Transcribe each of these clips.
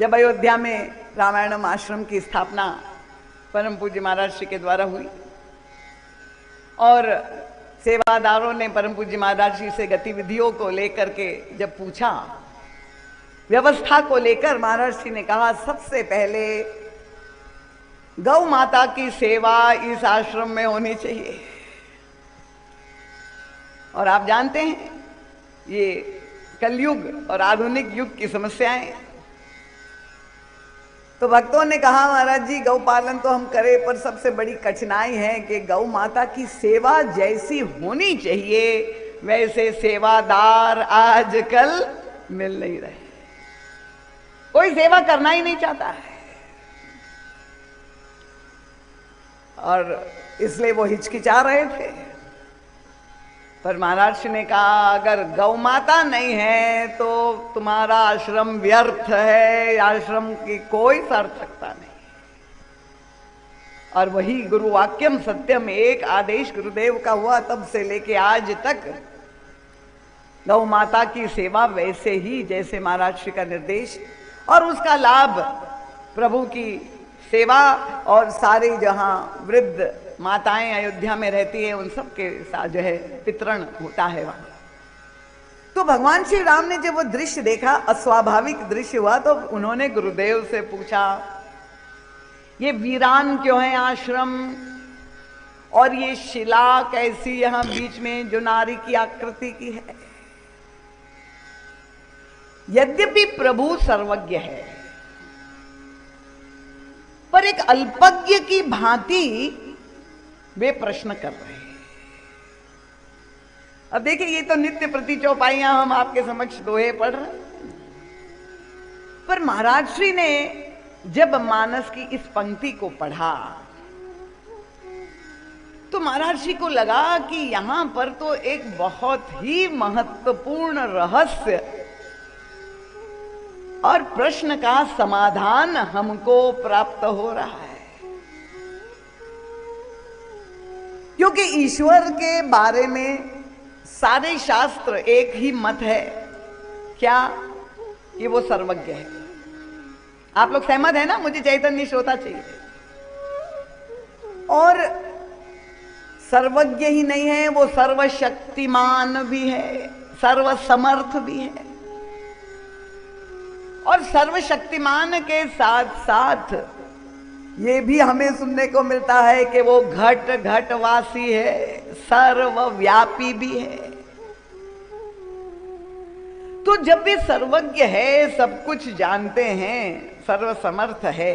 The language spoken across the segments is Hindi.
जब अयोध्या में रामायणम आश्रम की स्थापना परम पूज्य महाराज श्री के द्वारा हुई और सेवादारों ने परम पूज्य महाराज जी से गतिविधियों को लेकर के जब पूछा, व्यवस्था को लेकर महाराज जी ने कहा सबसे पहले गौ माता की सेवा इस आश्रम में होनी चाहिए। और आप जानते हैं ये कलयुग और आधुनिक युग की समस्याएं। तो भक्तों ने कहा महाराज जी गौ पालन तो हम करें, पर सबसे बड़ी कठिनाई है कि गौ माता की सेवा जैसी होनी चाहिए वैसे सेवादार आजकल मिल नहीं रहे, कोई सेवा करना ही नहीं चाहता है। और इसलिए वो हिचकिचा रहे थे। पर महाराज जी ने कहा अगर गौ माता नहीं है तो तुम्हारा आश्रम व्यर्थ है, आश्रम की कोई सार्थकता नहीं। और वही गुरु वाक्यम सत्यम एक आदेश गुरुदेव का हुआ, तब से लेके आज तक गौ माता की सेवा वैसे ही जैसे महाराज श्री का निर्देश, और उसका लाभ प्रभु की सेवा और सारे जहां वृद्ध माताएं अयोध्या में रहती है उन सब के साथ जो है वितरण होता है वहां। तो भगवान श्री राम ने जब वो दृश्य देखा, अस्वाभाविक दृश्य हुआ, तो उन्होंने गुरुदेव से पूछा ये वीरान क्यों है आश्रम, और ये शिला कैसी यहां बीच में जो नारी की आकृति की है। यद्यपि प्रभु सर्वज्ञ है, पर एक अल्पज्ञ की भांति वे प्रश्न कर रहे हैं। अब देखिए ये तो नित्य प्रति चौपाइयां हम आपके समक्ष दोहे पढ़ रहे हैं, पर महाराज श्री ने जब मानस की इस पंक्ति को पढ़ा तो महाराज श्री को लगा कि यहां पर तो एक बहुत ही महत्वपूर्ण रहस्य और प्रश्न का समाधान हमको प्राप्त हो रहा है। क्योंकि ईश्वर के बारे में सारे शास्त्र एक ही मत है, क्या कि वो सर्वज्ञ है। आप लोग सहमत है ना? मुझे चैतन्य श्रोता चाहिए। और सर्वज्ञ ही नहीं है, वो सर्वशक्तिमान भी है, सर्वसमर्थ भी है। और सर्वशक्तिमान के साथ साथ ये भी हमें सुनने को मिलता है कि वो घट घटवासी है, सर्वव्यापी भी है। तो जब वे सर्वज्ञ है, सब कुछ जानते हैं, सर्वसमर्थ है,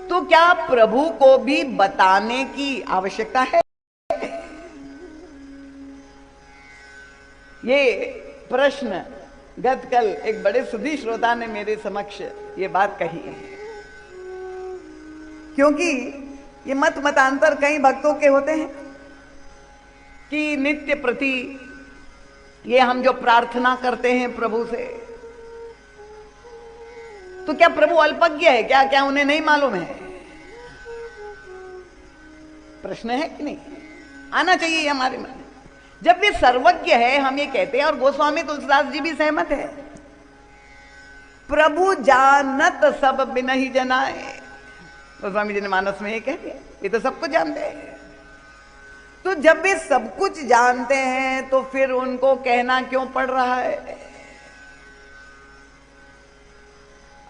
तो क्या प्रभु को भी बताने की आवश्यकता है? ये प्रश्न गतकल एक बड़े सुधी श्रोता ने मेरे समक्ष ये बात कही है। क्योंकि ये मतांतर कई भक्तों के होते हैं कि नित्य प्रति ये हम जो प्रार्थना करते हैं प्रभु से, तो क्या प्रभु अल्पज्ञ है क्या? क्या उन्हें नहीं मालूम है? प्रश्न है कि नहीं? आना चाहिए हमारे मन में। जब वे सर्वज्ञ है हम ये कहते हैं, और गोस्वामी तुलसीदास जी भी सहमत है, प्रभु जानत सब बिनहि जनाए। गोस्वामी जी ने मानस में ये कह दिया, ये तो सब कुछ जानते हैं। तो जब वे सब कुछ जानते हैं तो फिर उनको कहना क्यों पड़ रहा है?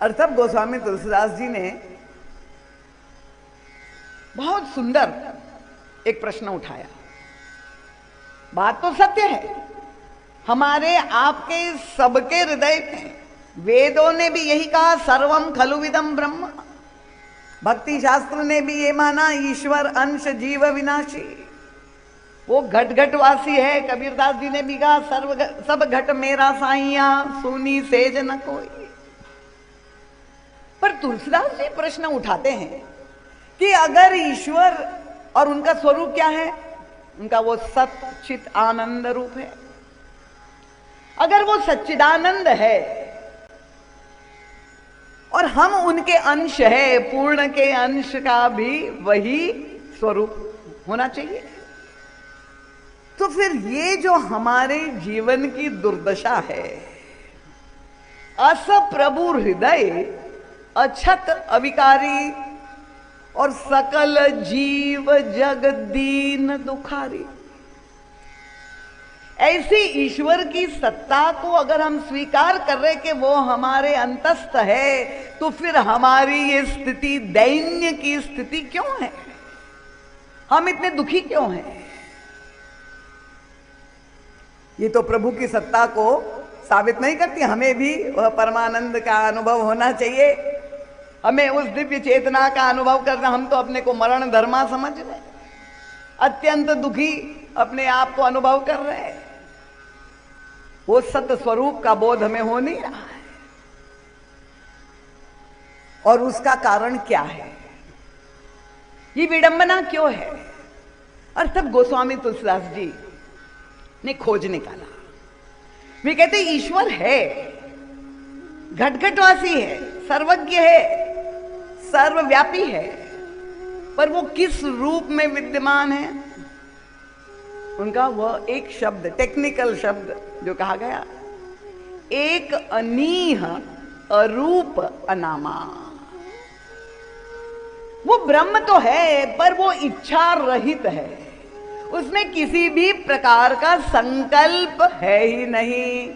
और तब गोस्वामी तुलसीदास जी ने बहुत सुंदर एक प्रश्न उठाया। बात तो सत्य है, हमारे आपके सबके हृदय में वेदों ने भी यही कहा, सर्वम खलुविदम ब्रह्म। भक्ति शास्त्र ने भी ये माना, ईश्वर अंश जीव विनाशी, वो घट घटवासी है। कबीरदास जी ने भी कहा, सब घट मेरा साइया, सुनी सेज न कोई। पर तुलसीदास जी प्रश्न उठाते हैं कि अगर ईश्वर, और उनका स्वरूप क्या है? उनका वो सच्चित आनंद रूप है। अगर वो सच्चिदानंद है और हम उनके अंश है, पूर्ण के अंश का भी वही स्वरूप होना चाहिए, तो फिर ये जो हमारे जीवन की दुर्दशा है, अस प्रभु हृदय अछत अविकारी और सकल जीव जग दीन दुखारी। ऐसी ईश्वर की सत्ता को अगर हम स्वीकार कर रहे कि वो हमारे अंतस्थ है, तो फिर हमारी ये स्थिति दैन्य की स्थिति क्यों है? हम इतने दुखी क्यों हैं? ये तो प्रभु की सत्ता को साबित नहीं करती। हमें भी वह परमानंद का अनुभव होना चाहिए, हमें उस दिव्य चेतना का अनुभव करना। हम तो अपने को मरण धर्मा समझ रहे, अत्यंत दुखी अपने आप को अनुभव कर रहे हैं। वो सत्य स्वरूप का बोध हमें हो नहीं रहा है। और उसका कारण क्या है? ये विडंबना क्यों है? और तब गोस्वामी तुलसीदास जी ने खोज निकाला। वे कहते ईश्वर है, घटघटवासी है, सर्वज्ञ है, सर्वव्यापी है, पर वो किस रूप में विद्यमान है? उनका वह एक शब्द, टेक्निकल शब्द जो कहा गया, एक अनीह अरूप अनामा। वो ब्रह्म तो है, पर वो इच्छा रहित है, उसमें किसी भी प्रकार का संकल्प है ही नहीं,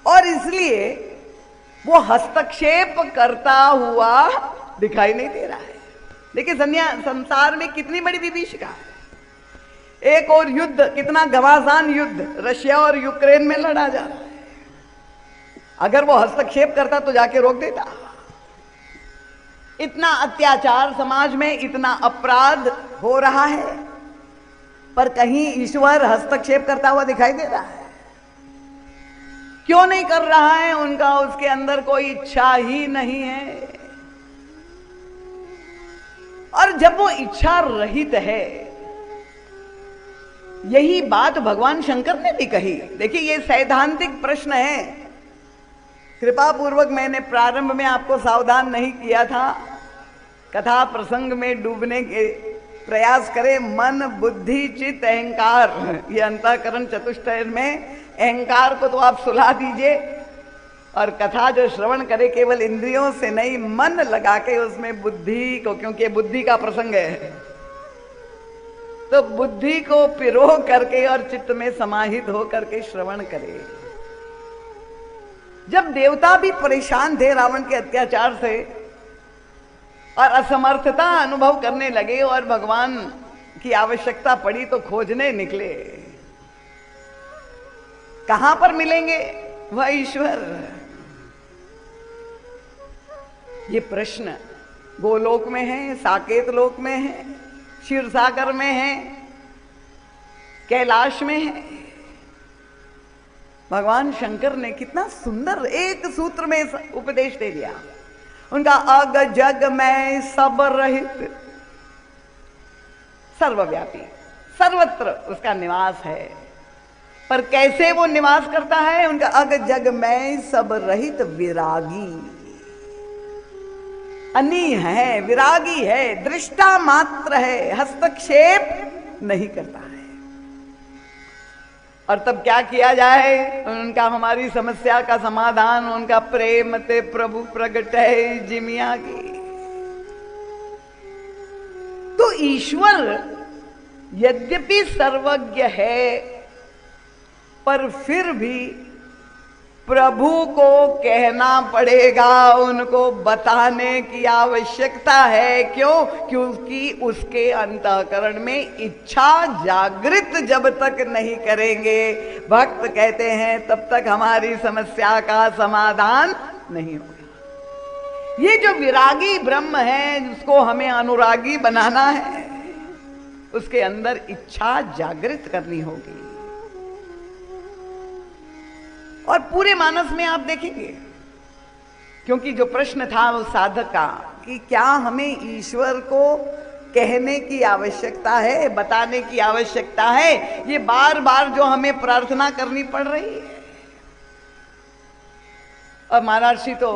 और इसलिए वो हस्तक्षेप करता हुआ दिखाई नहीं दे रहा है। देखिए संसार में कितनी बड़ी विभीषिका है। एक और युद्ध, कितना घमासान युद्ध रशिया और यूक्रेन में लड़ा जा रहा है। अगर वो हस्तक्षेप करता तो जाके रोक देता। इतना अत्याचार समाज में, इतना अपराध हो रहा है, पर कहीं ईश्वर हस्तक्षेप करता हुआ दिखाई दे रहा है? क्यों नहीं कर रहा है? उनका उसके अंदर कोई इच्छा ही नहीं है। और जब वो इच्छा रहित है, यही बात भगवान शंकर ने भी कही। देखिए ये सैद्धांतिक प्रश्न है, कृपा पूर्वक मैंने प्रारंभ में आपको सावधान नहीं किया था। कथा प्रसंग में डूबने के प्रयास करें। मन, बुद्धि, चित्त, अहंकार, ये अंतःकरण चतुष्टय में अहंकार को तो आप सुला दीजिए, और कथा जो श्रवण करे केवल इंद्रियों से नहीं, मन लगा के उसमें बुद्धि को, क्योंकि बुद्धि का प्रसंग है, तो बुद्धि को पिरो करके और चित्त में समाहित हो करके श्रवण करे। जब देवता भी परेशान थे रावण के अत्याचार से और असमर्थता अनुभव करने लगे और भगवान की आवश्यकता पड़ी तो खोजने निकले। कहां पर मिलेंगे वह ईश्वर? ये प्रश्न गोलोक में है, साकेत लोक में है, क्षीर सागर में है, कैलाश में है। भगवान शंकर ने कितना सुंदर एक सूत्र में उपदेश दे दिया। उनका अग जग में सब रहित, सर्वव्यापी, सर्वत्र उसका निवास है। पर कैसे वो निवास करता है? उनका अग जग में सब रहित विरागी, अनी है, विरागी है, दृष्टा मात्र है, हस्तक्षेप नहीं करता है। और तब क्या किया जाए? उनका हमारी समस्या का समाधान, उनका प्रेम ते प्रभु प्रगट है जिमिया की। तो ईश्वर यद्यपि सर्वज्ञ है, पर फिर भी प्रभु को कहना पड़ेगा, उनको बताने की आवश्यकता है। क्यों? क्योंकि उसके अंतःकरण में इच्छा जागृत जब तक नहीं करेंगे, भक्त कहते हैं, तब तक हमारी समस्या का समाधान नहीं होगा। ये जो विरागी ब्रह्म है, जिसको हमें अनुरागी बनाना है, उसके अंदर इच्छा जागृत करनी होगी। और पूरे मानस में आप देखेंगे, क्योंकि जो प्रश्न था वो साधक का कि क्या हमें ईश्वर को कहने की आवश्यकता है, बताने की आवश्यकता है, ये बार बार जो हमें प्रार्थना करनी पड़ रही है। और महर्षि तो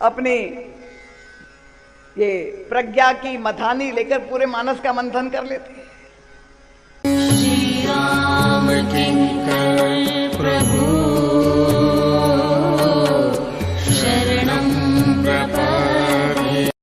अपनी ये प्रज्ञा की मथानी लेकर पूरे मानस का मंथन कर लेते हैं।